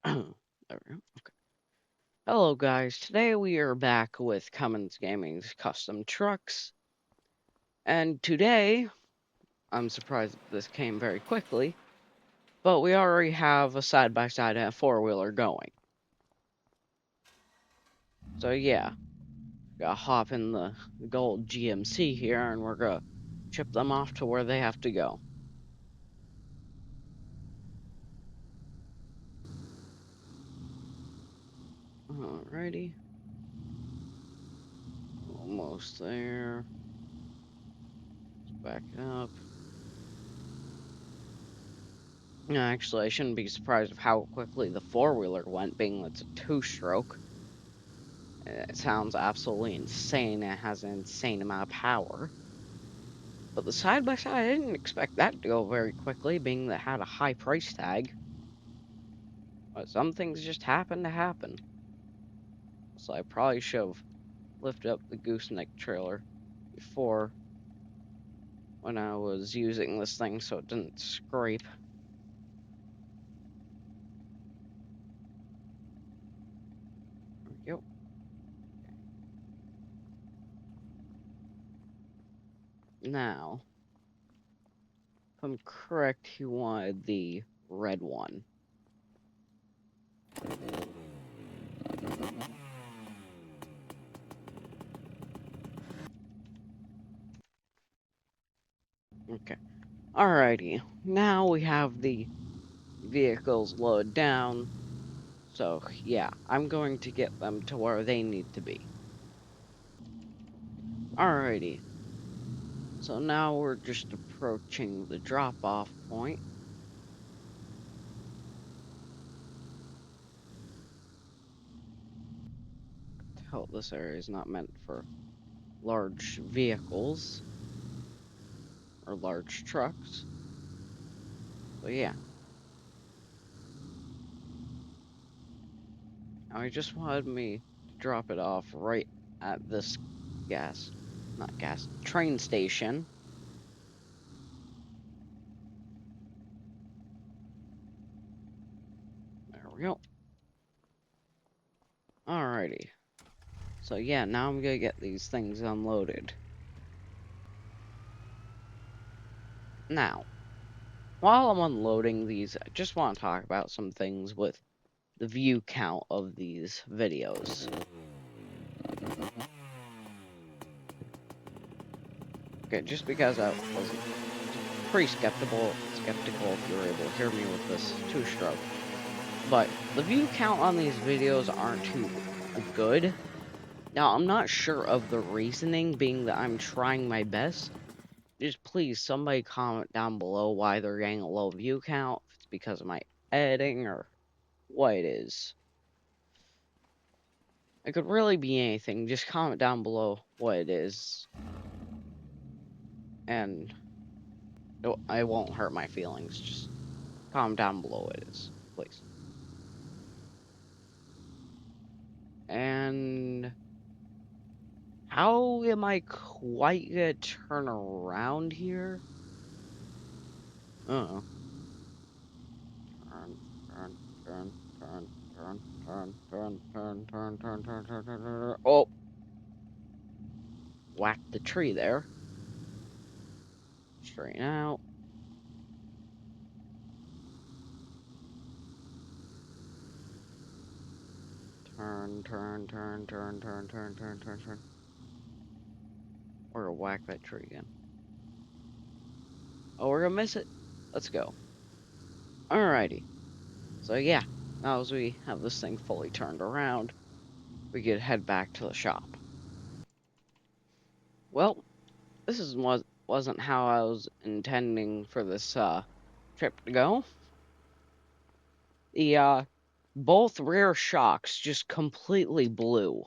There we go. Okay. Hello, guys. Today we are back with Cummins Gaming's custom trucks. And today, I'm surprised this came very quickly, but we already have a side-by-side and a four-wheeler going. So yeah, gotta hop in the gold GMC here and we're gonna ship them off to where they have to go. Alrighty. Almost there. Let's back up. Actually, I shouldn't be surprised of how quickly the four-wheeler went, being it's a two-stroke. It sounds absolutely insane. It has an insane amount of power. But the side by side, I didn't expect that to go very quickly, being that it had a high price tag. But some things just happen to happen. So I probably should have lifted up the gooseneck trailer before when I was using this thing so it didn't scrape. Yep. Now, if I'm correct, he wanted the red one. Okay. Alrighty. Now we have the vehicles loaded down. So, yeah, I'm going to get them to where they need to be. Alrighty. So now we're just approaching the drop-off point. Hell, this area is not meant for large vehicles or large trucks. But yeah. Now he just wanted me to drop it off right at this train station. There we go. Alrighty. So yeah, now I'm gonna get these things unloaded. Now, while I'm unloading these, I just want to talk about some things with the view count of these videos. Okay, just because I was pretty skeptical if you were able to hear me with this two-stroke. But the view count on these videos aren't too good. Now, I'm not sure of the reasoning, being that I'm trying my best. Just please, somebody comment down below why they're getting a low view count, if it's because of my editing or what it is. It could really be anything. Just comment down below what it is. And I won't hurt my feelings. Just comment down below what it is, please. And how am I quite gonna turn around here? Uh-oh. Turn. Oh, whacked the tree there. Straighten out. Turn. We're gonna whack that tree again. Oh, we're gonna miss it. Let's go. Alrighty. So yeah, now as we have this thing fully turned around, we could head back to the shop. Well, wasn't how I was intending for this trip to go. The both rear shocks just completely blew.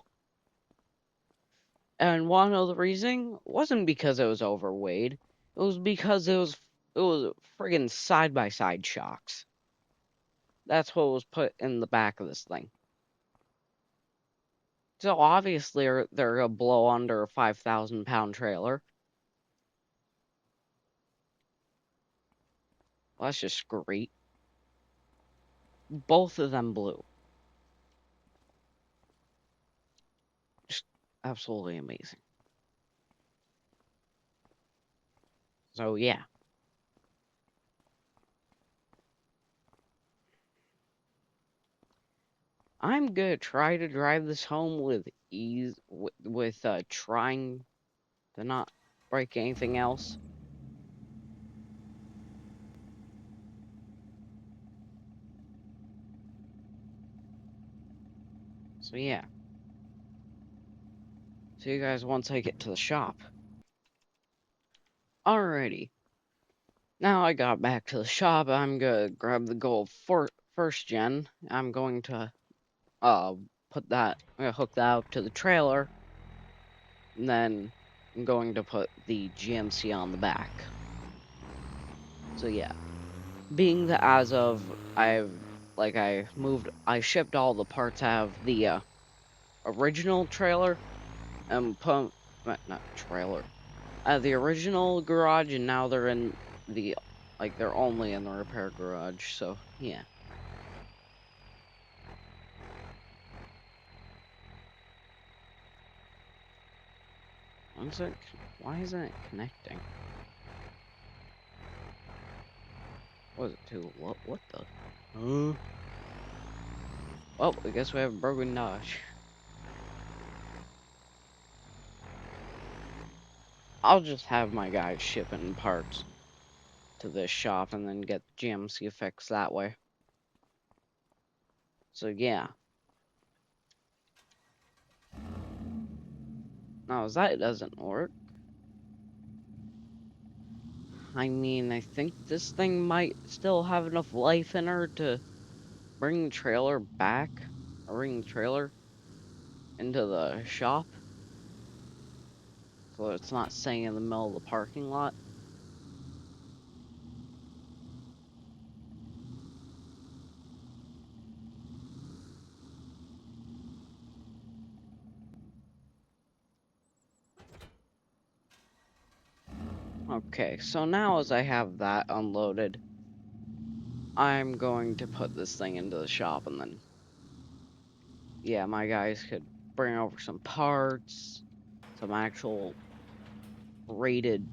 And one of the reason wasn't because it was overweight. It was because it was friggin' side by side shocks. That's what was put in the back of this thing. So obviously they're gonna blow under a 5,000-pound trailer. Well, that's just great. Both of them blue. Just absolutely amazing. So yeah, I'm gonna try to drive this home with ease, with trying to not break anything else. So yeah, see you guys once I get to the shop. Alrighty, now I got back to the shop. I'm gonna grab the gold for first gen. I'm going to uh I'm gonna hook that up to the trailer, and then I'm going to put the GMC on the back. So yeah, being that as of I shipped all the parts out of the original trailer and put not trailer, the original garage, and now they're in the they're only in the repair garage. So yeah, why isn't it connecting? What is it too? What the? Huh? Well, I guess we have a broken Dodge. I'll just have my guys shipping parts to this shop and then get the GMC fixed that way. So yeah. Now as that doesn't work, I mean, I think this thing might still have enough life in her to bring the trailer back, or bring the trailer into the shop, so it's not staying in the middle of the parking lot. Okay, so now as I have that unloaded, I'm going to put this thing into the shop, and then, yeah, my guys could bring over some parts, some actual rated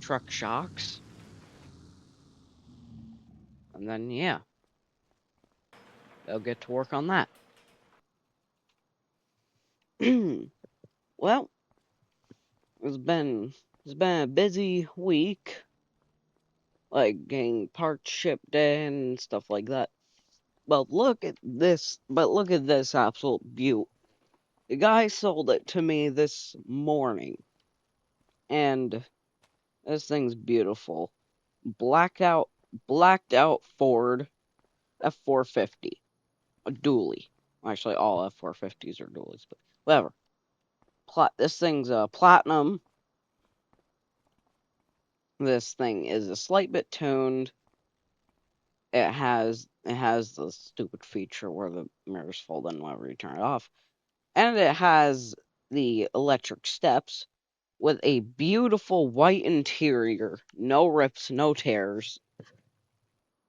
truck shocks, and then, yeah, they'll get to work on that. Well, it's been it's been a busy week, like getting parts shipped in and stuff like that. But look at this absolute beaut. The guy sold it to me this morning, and this thing's beautiful. Blacked out, blacked out Ford F450, a dually. Actually, all F450s are dualies, but whatever. This thing's a platinum. This thing is a slight bit tuned. It has the stupid feature where the mirrors fold in whenever you turn it off, and it has the electric steps with a beautiful white interior, no rips, no tears.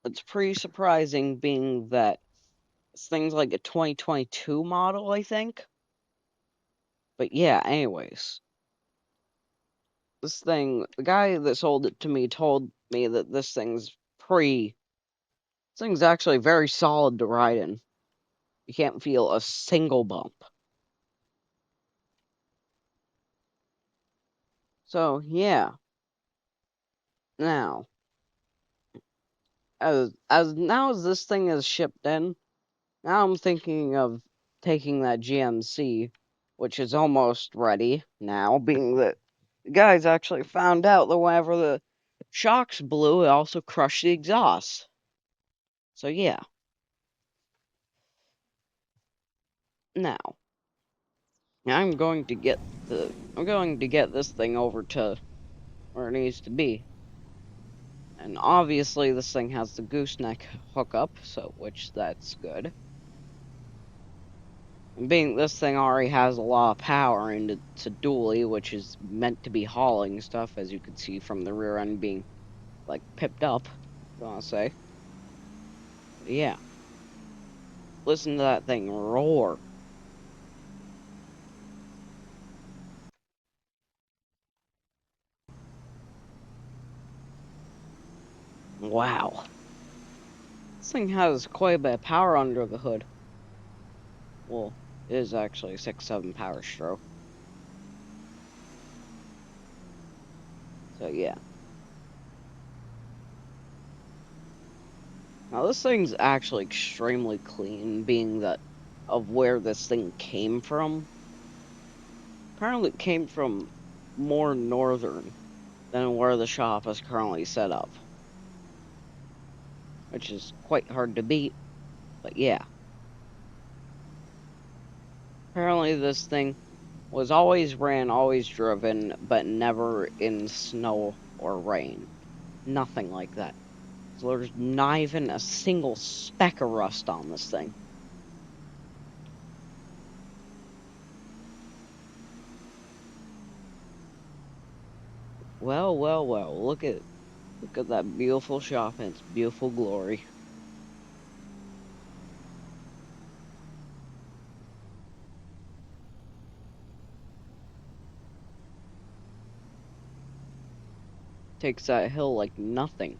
It's pretty surprising, being that this thing's like a 2022 model, I think. But yeah, anyways, the guy that sold it to me told me that this thing's actually very solid to ride in. You can't feel a single bump. So yeah, now as this thing is shipped in, now I'm thinking of taking that GMC, which is almost ready now, being that the guys actually found out that whenever the shocks blew, it also crushed the exhaust. So yeah, now I'm going to get this thing over to where it needs to be. And obviously this thing has the gooseneck hookup, so which that's good. And being this thing already has a lot of power, and it's a dually, which is meant to be hauling stuff, as you can see from the rear end being like pipped up, I want to say. But yeah. Listen to that thing roar. Wow. This thing has quite a bit of power under the hood. Well, it is actually a 6.7 power stroke. So yeah. Now this thing's actually extremely clean, being that of where this thing came from. Apparently it came from more northern than where the shop is currently set up. Which is quite hard to beat, but yeah. Apparently this thing was always ran, always driven, but never in snow or rain. Nothing like that. So there's not even a single speck of rust on this thing. Well, well, well. Look at that beautiful shop and its beautiful glory. Takes that hill like nothing.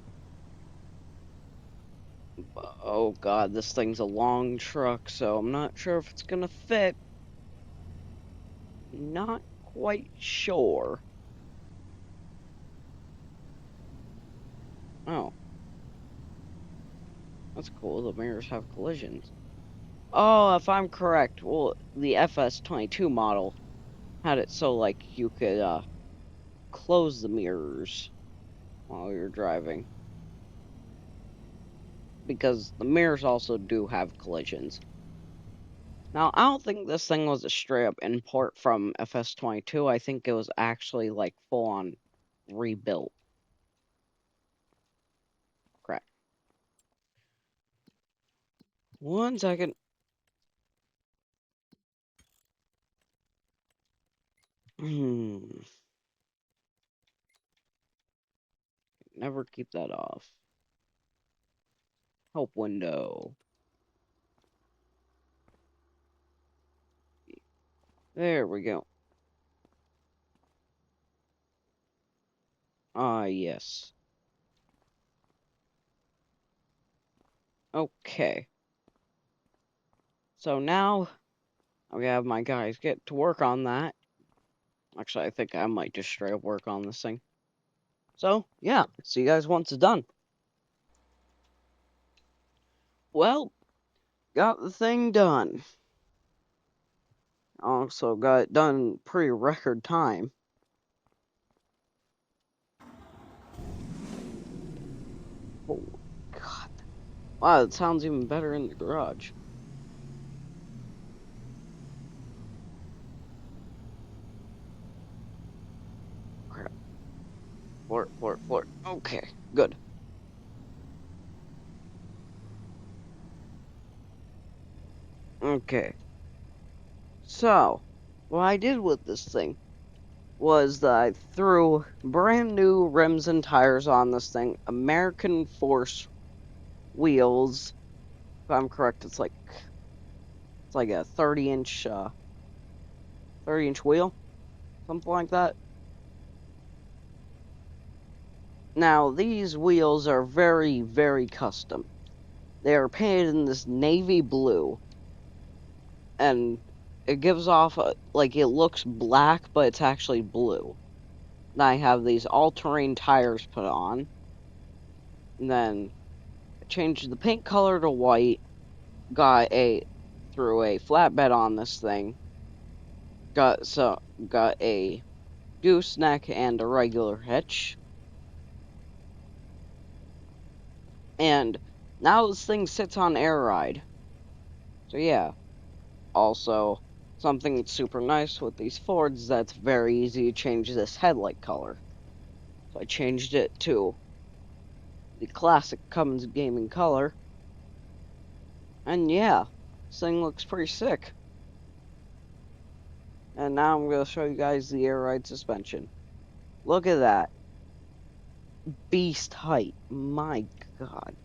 Oh god, this thing's a long truck, so I'm not sure if it's gonna fit. Not quite sure. Oh, that's cool. The mirrors have collisions. Oh, if I'm correct, well, the FS22 model had it so like you could close the mirrors while you're driving because the mirrors also do have collisions. Now, I don't think this thing was a straight up import from FS22. I think it was actually like full on rebuilt. Crap. One second. Hmm. Never keep that off. Help window. There we go. Ah, yes. Okay. So now I'm gonna have my guys get to work on that. Actually, I think I might just straight up work on this thing. So, yeah, see you guys once it's done. Well, got the thing done. Also got it done pretty record time. Oh, God. Wow, it sounds even better in the garage. Crap. Floor, floor, floor. Okay, good. Okay. So, what I did with this thing was that I threw brand new rims and tires on this thing, American Force wheels. If I'm correct, it's like a 30-inch wheel, something like that. Now, these wheels are very, very custom. They are painted in this navy blue, and it gives off like it looks black, but it's actually blue. And I have these all-terrain tires put on, and then I changed the paint color to white. Got a threw a flatbed on this thing. Got a gooseneck and a regular hitch, and now this thing sits on air ride. So yeah. Also, something that's super nice with these Fords is that it's very easy to change this headlight color. So I changed it to the classic Cummins gaming color. And yeah, this thing looks pretty sick. And now I'm going to show you guys the air ride suspension. Look at that. Beast height. My god.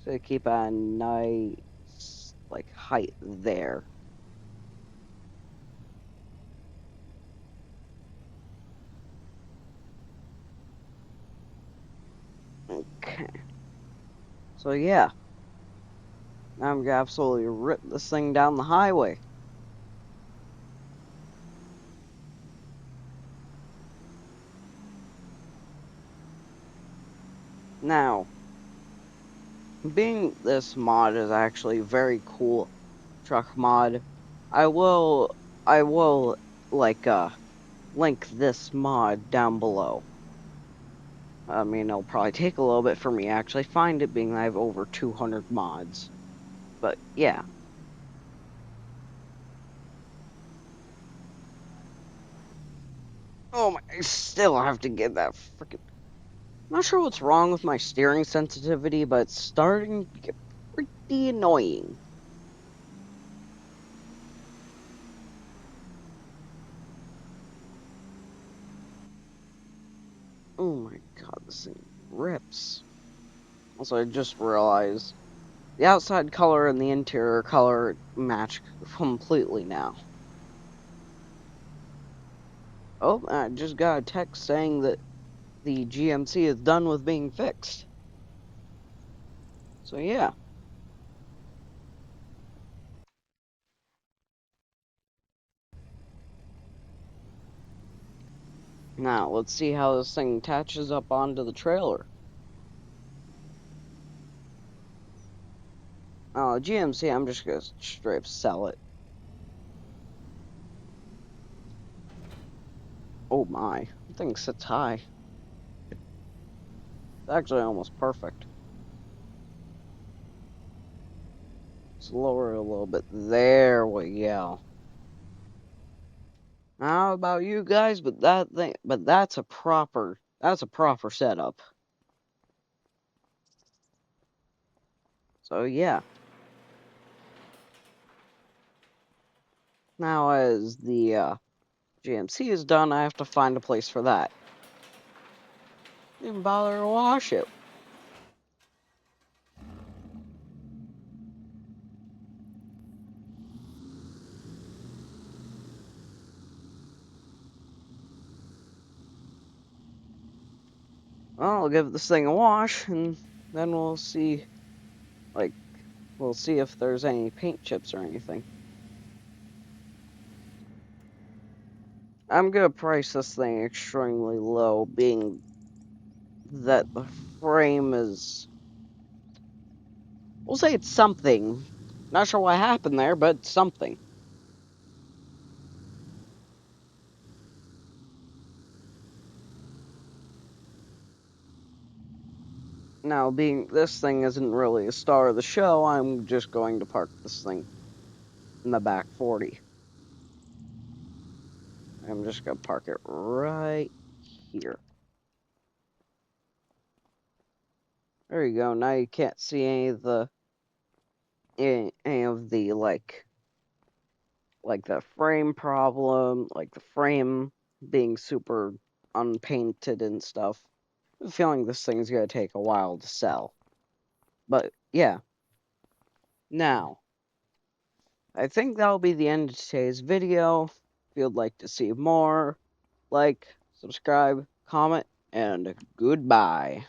So keep a nice, like height there. Okay. So yeah, now I'm gonna absolutely rip this thing down the highway. Now, being this mod is actually very cool truck mod, I will like link this mod down below. I mean, it'll probably take a little bit for me to actually find it, being that I have over 200 mods. But yeah. Oh my, I still have to get that freaking. Not sure what's wrong with my steering sensitivity, but it's starting to get pretty annoying. Oh my god, this thing rips. Also, I just realized the outside color and the interior color match completely now. Oh, I just got a text saying that the GMC is done with being fixed. So yeah. Now, let's see how this thing attaches up onto the trailer. GMC, I'm just gonna straight up sell it. Oh my, the thing sits high. It's actually almost perfect. Let's lower it a little bit. There we go. How about you guys? But that's a proper setup. So yeah. Now as the GMC is done, I have to find a place for that. Didn't bother to wash it. Well, I'll give this thing a wash, and then like, we'll see if there's any paint chips or anything. I'm gonna price this thing extremely low, being that the frame is, we'll say it's something. Not sure what happened there, but it's something. Now, being this thing isn't really a star of the show, I'm just going to park this thing in the back 40. I'm just gonna park it right here. There you go. Now you can't see any of the like the frame problem, like the frame being super unpainted and stuff. I have a feeling this thing's gonna take a while to sell. But yeah. Now, I think that'll be the end of today's video. If you'd like to see more, like, subscribe, comment, and goodbye.